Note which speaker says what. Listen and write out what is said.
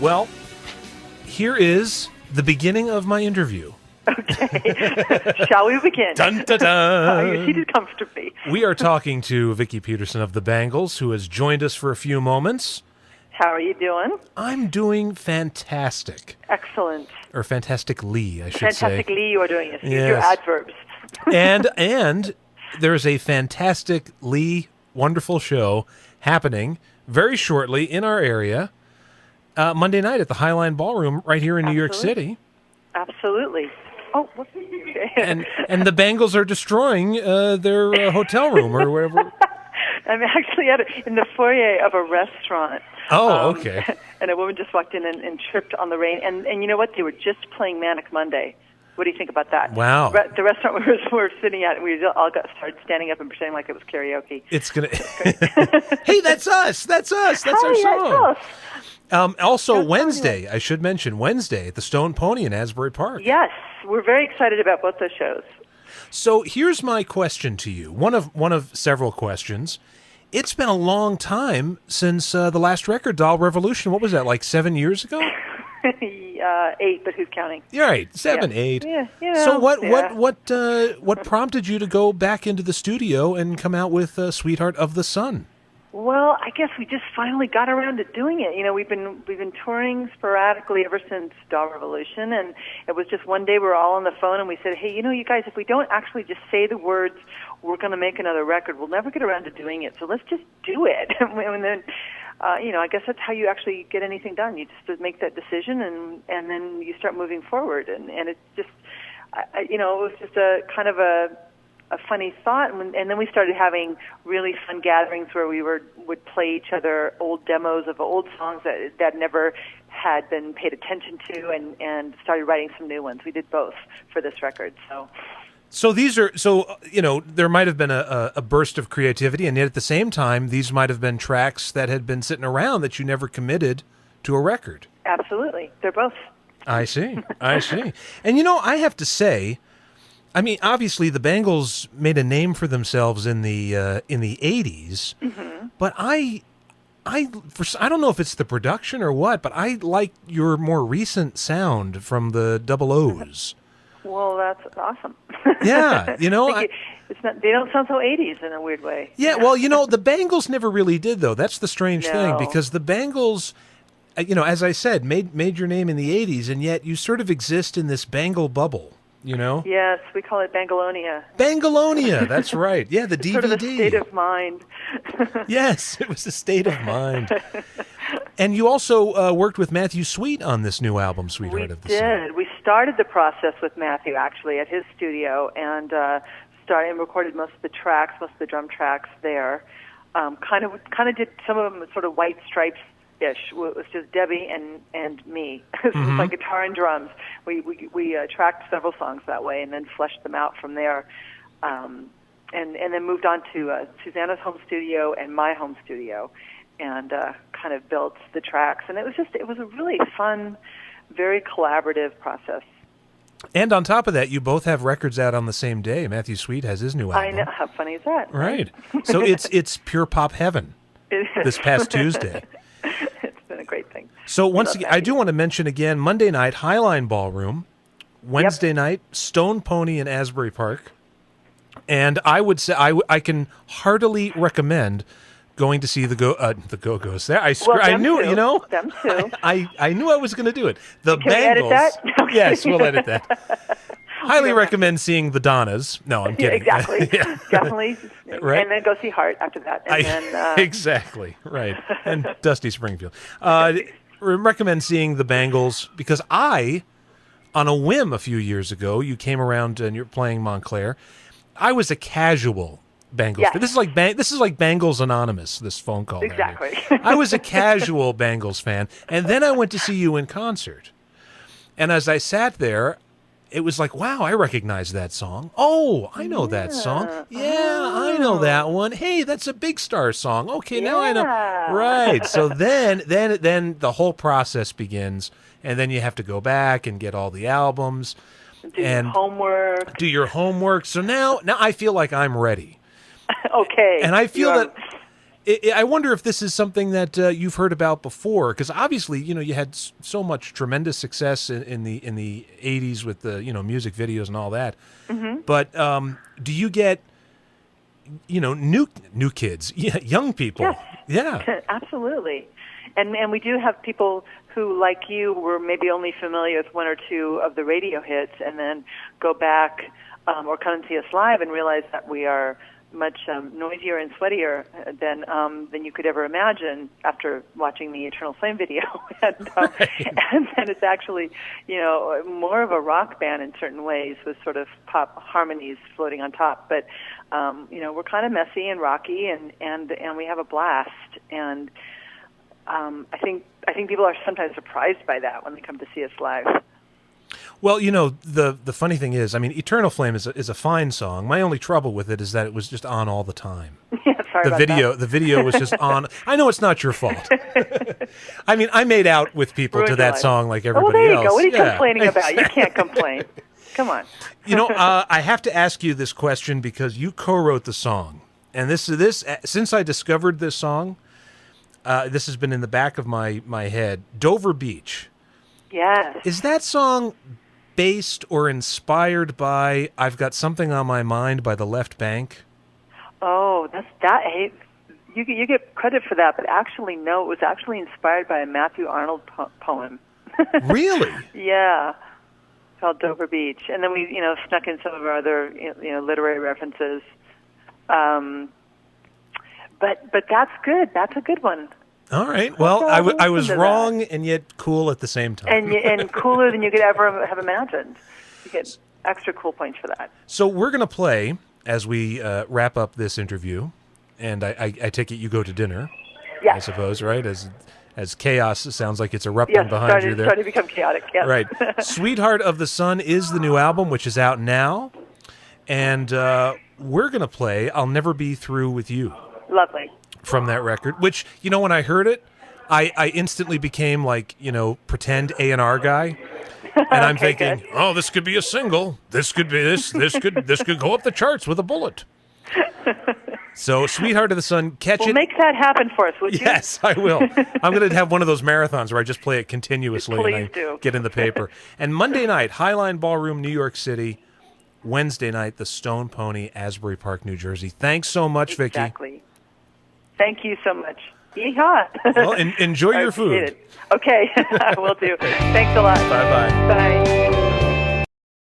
Speaker 1: Well, here is the beginning of my interview.
Speaker 2: Okay. Shall we begin?
Speaker 1: Dun, dun, dun.
Speaker 2: You're seated comfortably.
Speaker 1: We are talking to Vicki Peterson of the Bangles, who has joined us for a few moments.
Speaker 2: How are you doing?
Speaker 1: I'm doing fantastic.
Speaker 2: Excellent.
Speaker 1: Or fantastically, I should say.
Speaker 2: Fantastically, you are doing it. Use
Speaker 1: Yes.
Speaker 2: your adverbs.
Speaker 1: And there's a fantastically wonderful show happening very shortly in our area, Monday night at the Highline Ballroom right here in New York City.
Speaker 2: Absolutely. Oh, what's
Speaker 1: And the Bangles are destroying their hotel room or whatever.
Speaker 2: I'm actually in the foyer of a restaurant.
Speaker 1: Oh, okay.
Speaker 2: And a woman just walked in and tripped on the rain. And you know what? They were just playing Manic Monday. What do you think about that?
Speaker 1: Wow.
Speaker 2: The restaurant we were sitting at, we all started standing up and pretending like it was karaoke.
Speaker 1: It's going to... Hey, that's us. That's us. That's our song. Also, Wednesday, I should mention, Wednesday at the Stone Pony in Asbury Park.
Speaker 2: Yes, we're very excited about both those shows.
Speaker 1: So here's my question to you. One of several questions. It's been a long time since the last record, Doll Revolution. What was that, like 7 years ago?
Speaker 2: 8, but who's counting?
Speaker 1: You're right, 7, 8.
Speaker 2: Yeah, you know,
Speaker 1: So what prompted you to go back into the studio and come out with "Sweetheart of the Sun"?
Speaker 2: Well, I guess we just finally got around to doing it. You know, we've been touring sporadically ever since Doll Revolution, and it was just one day we were all on the phone and we said, hey, you know, you guys, if we don't actually just say the words, we're going to make another record, we'll never get around to doing it. So let's just do it. And then, you know, I guess that's how you actually get anything done. You just make that decision and then you start moving forward. And it's just, you know, it was just a kind of a funny thought, and then we started having really fun gatherings where we would play each other old demos of old songs that never had been paid attention to, and started writing some new ones. We did both for this record. So
Speaker 1: these are you know, there might have been a burst of creativity, and yet at the same time, these might have been tracks that had been sitting around that you never committed to a record.
Speaker 2: Absolutely, they're both.
Speaker 1: I see. And you know, I have to say, I mean, obviously, the Bangles made a name for themselves in the 80s, but I don't know if it's the production or what, but I like your more recent sound from the Double O's.
Speaker 2: Well, that's awesome.
Speaker 1: Yeah, you know,
Speaker 2: they don't sound so 80s in a weird way.
Speaker 1: Yeah, well, you know, the Bangles never really did, though. That's the strange thing, because the Bangles, you know, as I said, made your name in the 80s, and yet you sort of exist in this Bangle bubble. You know?
Speaker 2: Yes, we call it Bangleonia.
Speaker 1: Bangleonia, that's right. Yeah, the DVD.
Speaker 2: Sort of a state of mind.
Speaker 1: Yes, it was a state of mind. And you also worked with Matthew Sweet on this new album, Sweetheart of the Sun.
Speaker 2: We did. We started the process with Matthew, actually, at his studio, and started and recorded most of the tracks, most of the drum tracks there. Kind of did some of them sort of White Stripes-ish. It was just Debbie and me. It was like guitar and drums. We tracked several songs that way and then fleshed them out from there, and then moved on to Susanna's home studio and my home studio, and kind of built the tracks. And it was a really fun, very collaborative process.
Speaker 1: And on top of that, you both have records out on the same day. Matthew Sweet has his new album.
Speaker 2: I know. How funny is that?
Speaker 1: Right. So it's pure pop heaven. This past Tuesday.
Speaker 2: It's been a great thing.
Speaker 1: So once again, I do want to mention again, Monday night, Highline Ballroom. Wednesday night, Stone Pony in Asbury Park. And I would say I can heartily recommend going to see the Go-Go's there. I knew it, you know.
Speaker 2: Them too.
Speaker 1: I knew I was going to do it. The
Speaker 2: Can
Speaker 1: Bangles.
Speaker 2: we edit that? Okay.
Speaker 1: Yes, we'll edit that. Highly recommend seeing the Donnas. No, I'm kidding.
Speaker 2: Exactly.
Speaker 1: Yeah.
Speaker 2: Definitely.
Speaker 1: Right?
Speaker 2: And then go see Heart after that. And then,
Speaker 1: exactly. Right. And Dusty Springfield. Recommend seeing the Bangles because on a whim a few years ago, you came around and you're playing Montclair. I was a casual Bangles.
Speaker 2: Yes.
Speaker 1: This is like Bangles Anonymous, this phone call.
Speaker 2: Exactly.
Speaker 1: I was a casual Bangles fan. And then I went to see you in concert. And as I sat there, it was like, wow, I recognize that song. Oh, I know that song. Yeah, I know that one. Hey, that's a Big Star song. Okay, now I know. Right. So then the whole process begins, and then you have to go back and get all the albums.
Speaker 2: Do your homework.
Speaker 1: So now I feel like I'm ready.
Speaker 2: Okay.
Speaker 1: And I feel that I wonder if this is something that you've heard about before, because obviously, you had so much tremendous success in the 80s with the music videos and all that.
Speaker 2: Mm-hmm.
Speaker 1: But do you get new kids, young people?
Speaker 2: Yes.
Speaker 1: Yeah,
Speaker 2: absolutely. And we do have people who, like you, were maybe only familiar with one or two of the radio hits, and then go back or come and see us live and realize that we are much noisier and sweatier than you could ever imagine after watching the Eternal Flame video. And then it's actually, more of a rock band in certain ways with sort of pop harmonies floating on top. But, we're kind of messy and rocky and we have a blast. And I think people are sometimes surprised by that when they come to see us live.
Speaker 1: Well, the funny thing is, Eternal Flame is a fine song. My only trouble with it is that it was just on all the time.
Speaker 2: Yeah, sorry about that.
Speaker 1: The video was just on. I know it's not your fault. I made out with people
Speaker 2: Ruined
Speaker 1: to that
Speaker 2: life.
Speaker 1: song like everybody
Speaker 2: there you
Speaker 1: else.
Speaker 2: go. What are you complaining about? You can't complain. Come on.
Speaker 1: I have to ask you this question because you co-wrote the song, and this since I discovered this song, this has been in the back of my head. Dover Beach.
Speaker 2: Yes.
Speaker 1: Is that song based or inspired by "I've Got Something on My Mind" by the Left Bank?
Speaker 2: Oh, that's that. Hey, you get credit for that, but actually, no. It was actually inspired by a Matthew Arnold poem.
Speaker 1: Really?
Speaker 2: Yeah, called Dover Beach, and then we, snuck in some of our other, literary references. But that's good. That's a good one.
Speaker 1: All right. Well, I was wrong and yet cool at the same time.
Speaker 2: And cooler than you could ever have imagined. You get extra cool points for that.
Speaker 1: So we're going to play as we wrap up this interview, and I take it you go to dinner,
Speaker 2: yeah.
Speaker 1: I suppose, right? As chaos sounds like it's erupting behind you there.
Speaker 2: Starting to become chaotic, yes.
Speaker 1: Right. Sweetheart of the Sun is the new album, which is out now, and we're going to play I'll Never Be Through With You.
Speaker 2: Lovely.
Speaker 1: From that record, which, when I heard it, I instantly became like, pretend A&R guy. And I'm thinking,
Speaker 2: good.
Speaker 1: Oh, this could be a single. This could be this could go up the charts with a bullet. So, Sweetheart of the Sun, catch it.
Speaker 2: Make that happen for us, would you?
Speaker 1: Yes, I will. I'm going to have one of those marathons where I just play it continuously.
Speaker 2: Please
Speaker 1: and I
Speaker 2: do.
Speaker 1: Get in the paper. And Monday night, Highline Ballroom, New York City. Wednesday night, the Stone Pony, Asbury Park, New Jersey. Thanks so much, Vicki.
Speaker 2: Exactly. Thank you so much. Yeehaw.
Speaker 1: Well, enjoy your food.
Speaker 2: Okay, I will do. Thanks a lot.
Speaker 1: Bye-bye.
Speaker 2: Bye.